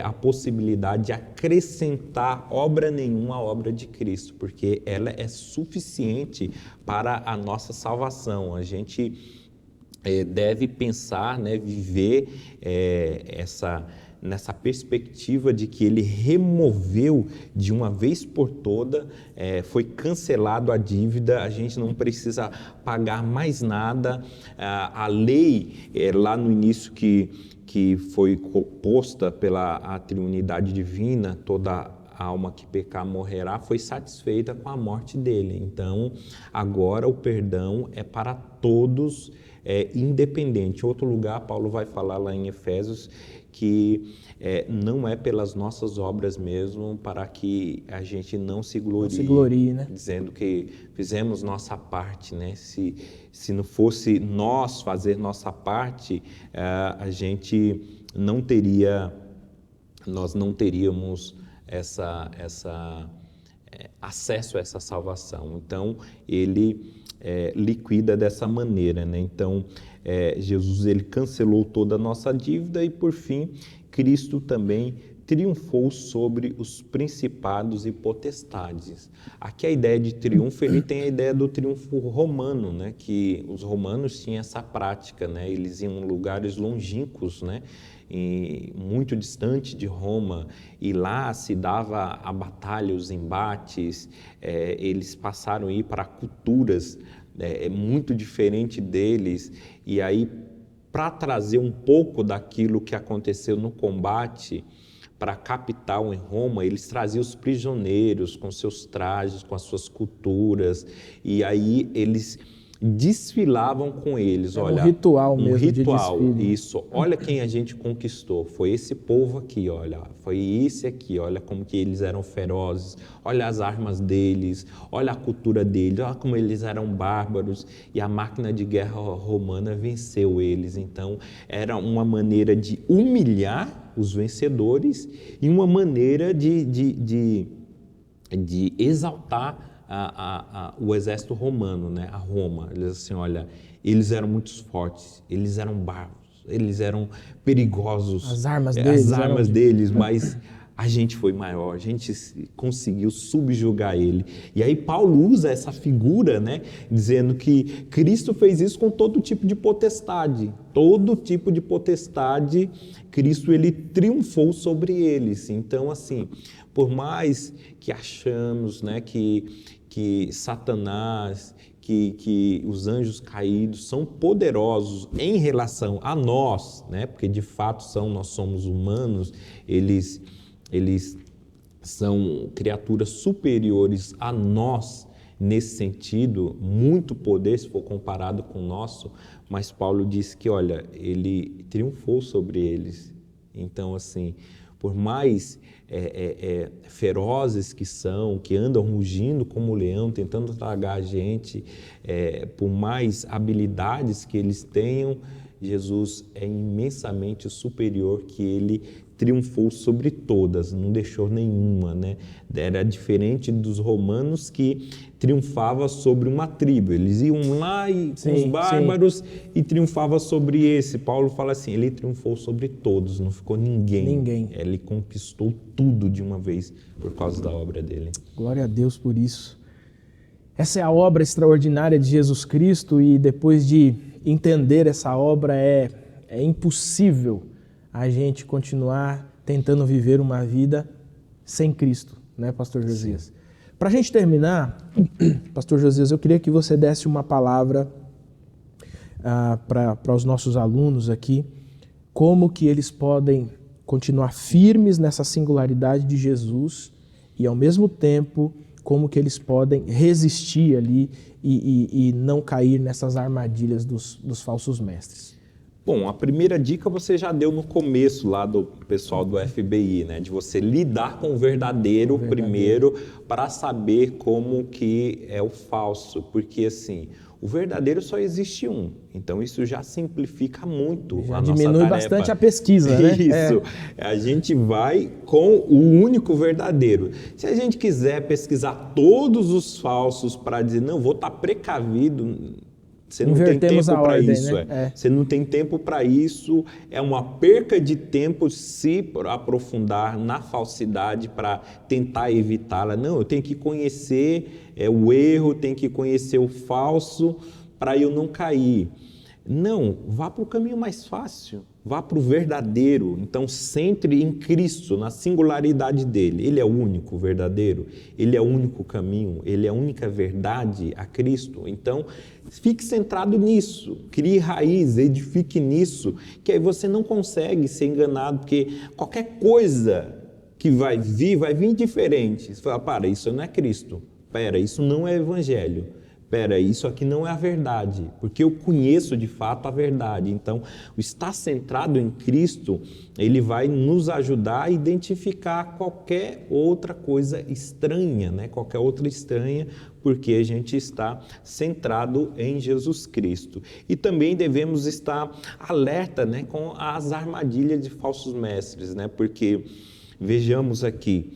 a possibilidade de acrescentar obra nenhuma à obra de Cristo, porque ela é suficiente para a nossa salvação. A gente deve pensar, né, viver nessa perspectiva de que ele removeu de uma vez por toda, foi cancelado a dívida, a gente não precisa pagar mais nada. A lei, lá no início que foi posta pela triunidade divina, toda alma que pecar morrerá, foi satisfeita com a morte dele. Então, agora o perdão é para todos, independente. Outro lugar, Paulo vai falar lá em Efésios que não é pelas nossas obras mesmo, para que a gente não se glorie, né? Dizendo que fizemos nossa parte, né? Se não fosse nós fazer nossa parte, a gente não teria, nós não teríamos acesso a essa salvação. Então, ele liquida dessa maneira, né? Então, Jesus ele cancelou toda a nossa dívida e, por fim, Cristo também triunfou sobre os principados e potestades. Aqui a ideia de triunfo, ele tem a ideia do triunfo romano, né? Que os romanos tinham essa prática, né? Eles iam em lugares longínquos, né? E muito distante de Roma, e lá se dava a batalha, os embates. Eles passaram a ir para culturas muito diferentes deles, e aí para trazer um pouco daquilo que aconteceu no combate para a capital em Roma, eles traziam os prisioneiros com seus trajes, com as suas culturas, e aí eles desfilavam com eles. Olha, um ritual mesmo, ritual, de desfile. Isso. Olha quem a gente conquistou. Foi esse povo aqui, olha. Foi esse aqui, olha como que eles eram ferozes. Olha as armas deles, olha a cultura deles, olha como eles eram bárbaros. E a máquina de guerra romana venceu eles. Então, era uma maneira de humilhar os vencedores e uma maneira de exaltar o exército romano, né? A Roma. Eles assim, olha, eles eram muito fortes, eles eram bárbaros, eles eram perigosos. As armas deles, mas a gente foi maior, a gente conseguiu subjugar ele. E aí Paulo usa essa figura, né? Dizendo que Cristo fez isso com todo tipo de potestade. Todo tipo de potestade, Cristo ele triunfou sobre eles. Então, assim, por mais que achamos, né, que Satanás, que os anjos caídos são poderosos em relação a nós, né? Porque de fato nós somos humanos, eles são criaturas superiores a nós nesse sentido, muito poder se for comparado com o nosso, mas Paulo diz que, olha, ele triunfou sobre eles. Então, assim, por mais ferozes que são, que andam rugindo como leão, tentando tragar a gente, por mais habilidades que eles tenham, Jesus é imensamente superior, que ele triunfou sobre todas, não deixou nenhuma, né? Era diferente dos romanos que triunfava sobre uma tribo. Eles iam lá com os bárbaros e triunfava sobre esse. Paulo fala assim, ele triunfou sobre todos, não ficou ninguém. Ele conquistou tudo de uma vez por causa da obra dele. Glória a Deus por isso. Essa é a obra extraordinária de Jesus Cristo e depois de entender essa obra é impossível a gente continuar tentando viver uma vida sem Cristo, né, Pastor Josias? Para a gente terminar, Pastor Josias, eu queria que você desse uma palavra para os nossos alunos aqui, como que eles podem continuar firmes nessa singularidade de Jesus e, ao mesmo tempo, como que eles podem resistir ali e não cair nessas armadilhas dos falsos mestres. Bom, a primeira dica você já deu no começo lá do pessoal do FBI, né? De você lidar com o verdadeiro primeiro para saber como que é o falso. Porque assim, o verdadeiro só existe um. Então isso já simplifica muito a nossa tarefa. Diminui bastante a pesquisa, né? Isso. A gente vai com o único verdadeiro. Se a gente quiser pesquisar todos os falsos para dizer, não, vou estar precavido... Você não tem tempo para isso. Né? Você não tem tempo para isso. É uma perca de tempo se aprofundar na falsidade para tentar evitá-la. Não, eu tenho que conhecer o erro, tenho que conhecer o falso para eu não cair. Não, vá para o caminho mais fácil. Vá para o verdadeiro. Então, centre em Cristo, na singularidade dele. Ele é o único verdadeiro, ele é o único caminho, ele é a única verdade a Cristo. Então, fique centrado nisso, crie raiz, edifique nisso, que aí você não consegue ser enganado, porque qualquer coisa que vai vir diferente. Você fala, isso não é Cristo. Isso não é Evangelho. Isso aqui não é a verdade, porque eu conheço de fato a verdade. Então, o estar centrado em Cristo, ele vai nos ajudar a identificar qualquer outra coisa estranha, né? Qualquer outra estranha, porque a gente está centrado em Jesus Cristo. E também devemos estar alerta, né, com as armadilhas de falsos mestres, né? Porque vejamos aqui,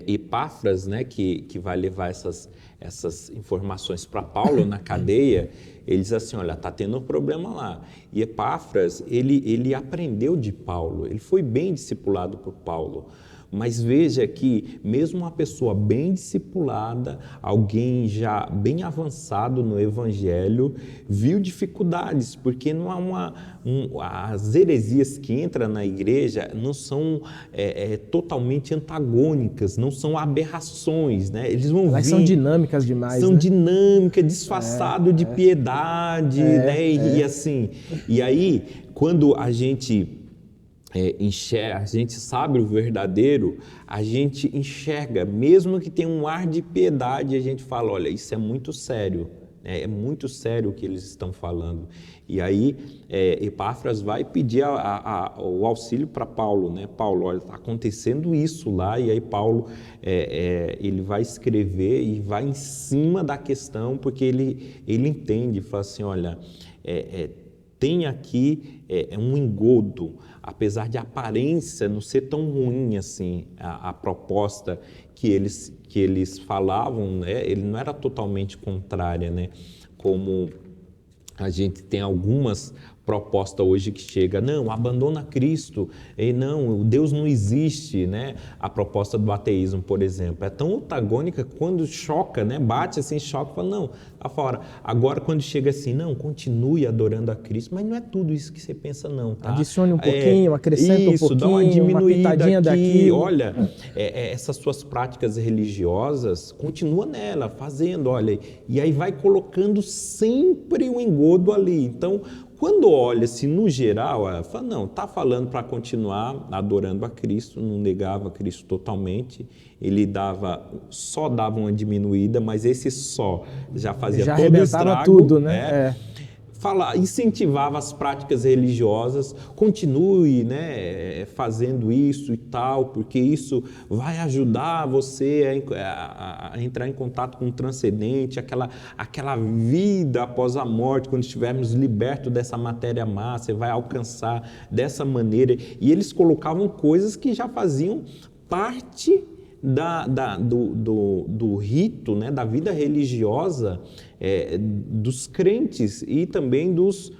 Epáfras, né, que vai levar essas informações para Paulo na cadeia, ele diz assim, olha, está tendo um problema lá. E Epáfras, ele aprendeu de Paulo, ele foi bem discipulado por Paulo. Mas veja que mesmo uma pessoa bem discipulada, alguém já bem avançado no Evangelho, viu dificuldades, porque não há as heresias que entram na igreja não são totalmente antagônicas, não são aberrações, né? Eles vão vir, são dinâmicas demais, são né? dinâmicas, disfarçado de piedade, né? E assim, e aí quando a gente enxerga, a gente sabe o verdadeiro, a gente enxerga, mesmo que tenha um ar de piedade, a gente fala, olha, isso é muito sério, é muito sério o que eles estão falando. E aí Epáfras vai pedir o auxílio para Paulo, né? Paulo, olha, está acontecendo isso lá, e aí Paulo ele vai escrever e vai em cima da questão, porque ele entende, fala assim, olha, tem aqui um engodo, apesar de aparência não ser tão ruim assim, a proposta que eles falavam, né? Ele não era totalmente contrária, né? Como a gente tem algumas proposta hoje que chega, não, abandona Cristo, e não, Deus não existe, né? A proposta do ateísmo, por exemplo, é tão antagônica quando choca, né? Bate assim, choca, fala, não, tá fora. Agora, quando chega assim, não, continue adorando a Cristo, mas não é tudo isso que você pensa, não, tá? Adicione um pouquinho, acrescenta um pouquinho, dá uma diminuída pitadinha aqui, daqui. Olha, essas suas práticas religiosas, continua nela, fazendo, olha, e aí vai colocando sempre o engodo ali. Então, quando olha-se no geral, fala, não, está falando para continuar adorando a Cristo, não negava Cristo totalmente, ele só dava uma diminuída, mas esse só já fazia já todo o arrebentava estrago, tudo, né? Incentivava as práticas religiosas, continue, né, fazendo isso e tal, porque isso vai ajudar você a entrar em contato com o transcendente, aquela vida após a morte, quando estivermos libertos dessa matéria má, você vai alcançar dessa maneira. E eles colocavam coisas que já faziam parte do rito, né, da vida religiosa dos crentes e também dos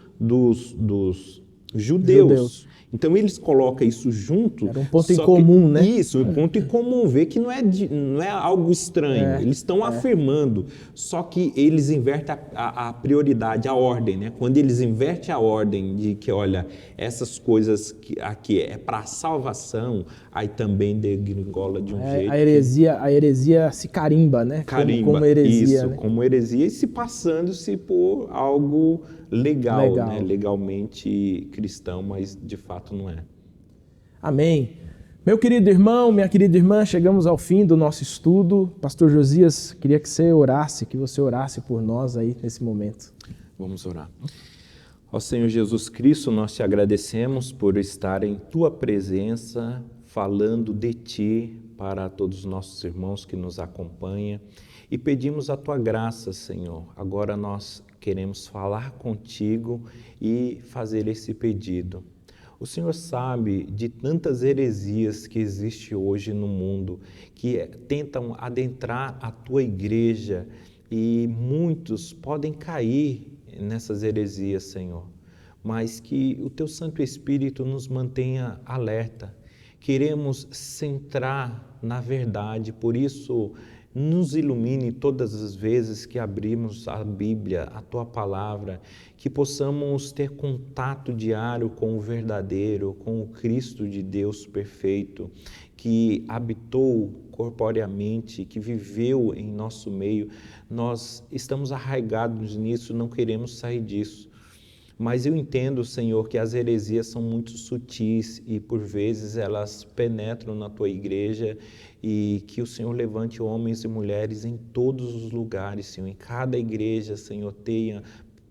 judeus. Então eles colocam isso junto. Era um ponto em comum, né? Isso, um ponto em comum. Vê que não é algo estranho. Eles estão afirmando. Só que eles invertem a prioridade, a ordem, né? Quando eles invertem a ordem de que, olha, essas coisas aqui é para salvação, aí também degringola de um jeito. A heresia se carimba, né? Carimba, como heresia, isso, né? como heresia, e se passando-se por algo legal. Né? Legalmente cristão, mas de fato não é. Amém. Meu querido irmão, minha querida irmã, chegamos ao fim do nosso estudo. Pastor Josias, queria que você orasse por nós aí nesse momento. Vamos orar. Ó Senhor Jesus Cristo, nós te agradecemos por estar em Tua presença, falando de Ti para todos os nossos irmãos que nos acompanham, e pedimos a Tua graça, Senhor. Agora nós queremos falar contigo e fazer esse pedido. O Senhor sabe de tantas heresias que existem hoje no mundo, que tentam adentrar a Tua igreja, e muitos podem cair nessas heresias, Senhor. Mas que o Teu Santo Espírito nos mantenha alerta. Queremos centrar na verdade, por isso nos ilumine todas as vezes que abrimos a Bíblia, a Tua Palavra, que possamos ter contato diário com o verdadeiro, com o Cristo de Deus perfeito, que habitou corporeamente, que viveu em nosso meio. Nós estamos arraigados nisso, não queremos sair disso. Mas eu entendo, Senhor, que as heresias são muito sutis e por vezes elas penetram na Tua igreja, e que o Senhor levante homens e mulheres em todos os lugares, Senhor. Em cada igreja, Senhor, tenha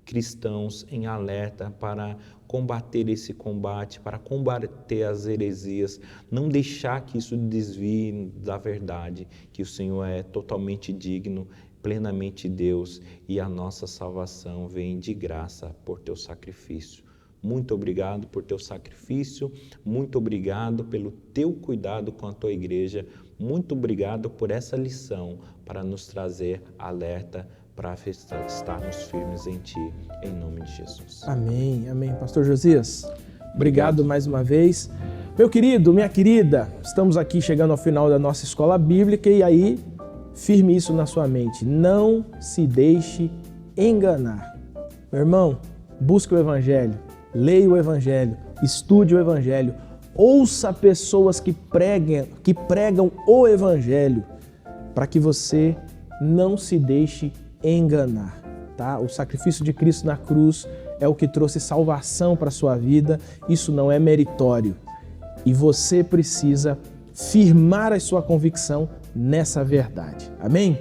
cristãos em alerta para combater esse combate, para combater as heresias, não deixar que isso desvie da verdade, que o Senhor é totalmente digno, plenamente Deus, e a nossa salvação vem de graça por Teu sacrifício. Muito obrigado por Teu sacrifício, muito obrigado pelo Teu cuidado com a Tua igreja, muito obrigado por essa lição para nos trazer alerta, para estarmos firmes em Ti, em nome de Jesus. Amém, amém. Pastor Josias, obrigado mais uma vez. Meu querido, minha querida, estamos aqui chegando ao final da nossa escola bíblica, e aí, firme isso na sua mente, não se deixe enganar. Meu irmão, busque o Evangelho, leia o Evangelho, estude o Evangelho, ouça pessoas que pregam o Evangelho, para que você não se deixe enganar, tá? O sacrifício de Cristo na cruz é o que trouxe salvação para a sua vida, isso não é meritório, e você precisa firmar a sua convicção nessa verdade, amém?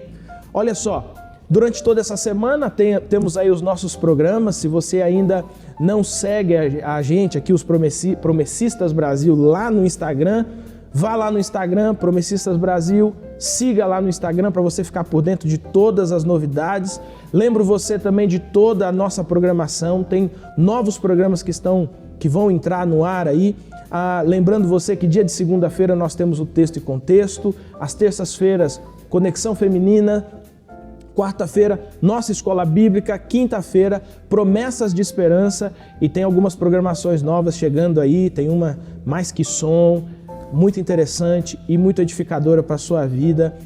Olha só, durante toda essa semana temos aí os nossos programas. Se você ainda não segue a gente aqui, os Promessistas Brasil, lá no Instagram, vá lá no Instagram, Promessistas Brasil, siga lá no Instagram para você ficar por dentro de todas as novidades. Lembro você também de toda a nossa programação, tem novos programas que vão entrar no ar aí. Lembrando você que dia de segunda-feira nós temos o Texto e Contexto, às terças-feiras, Conexão Feminina, quarta-feira, nossa escola bíblica, quinta-feira, Promessas de Esperança, e tem algumas programações novas chegando aí, tem uma Mais Que Som, muito interessante e muito edificadora para a sua vida.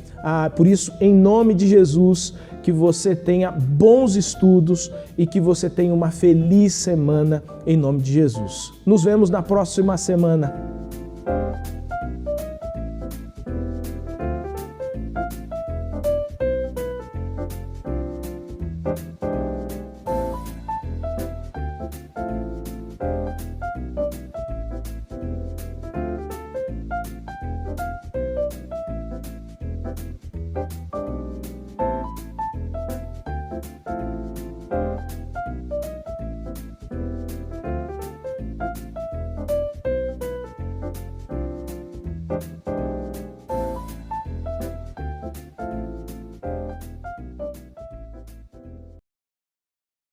Por isso, em nome de Jesus, que você tenha bons estudos e que você tenha uma feliz semana, em nome de Jesus. Nos vemos na próxima semana.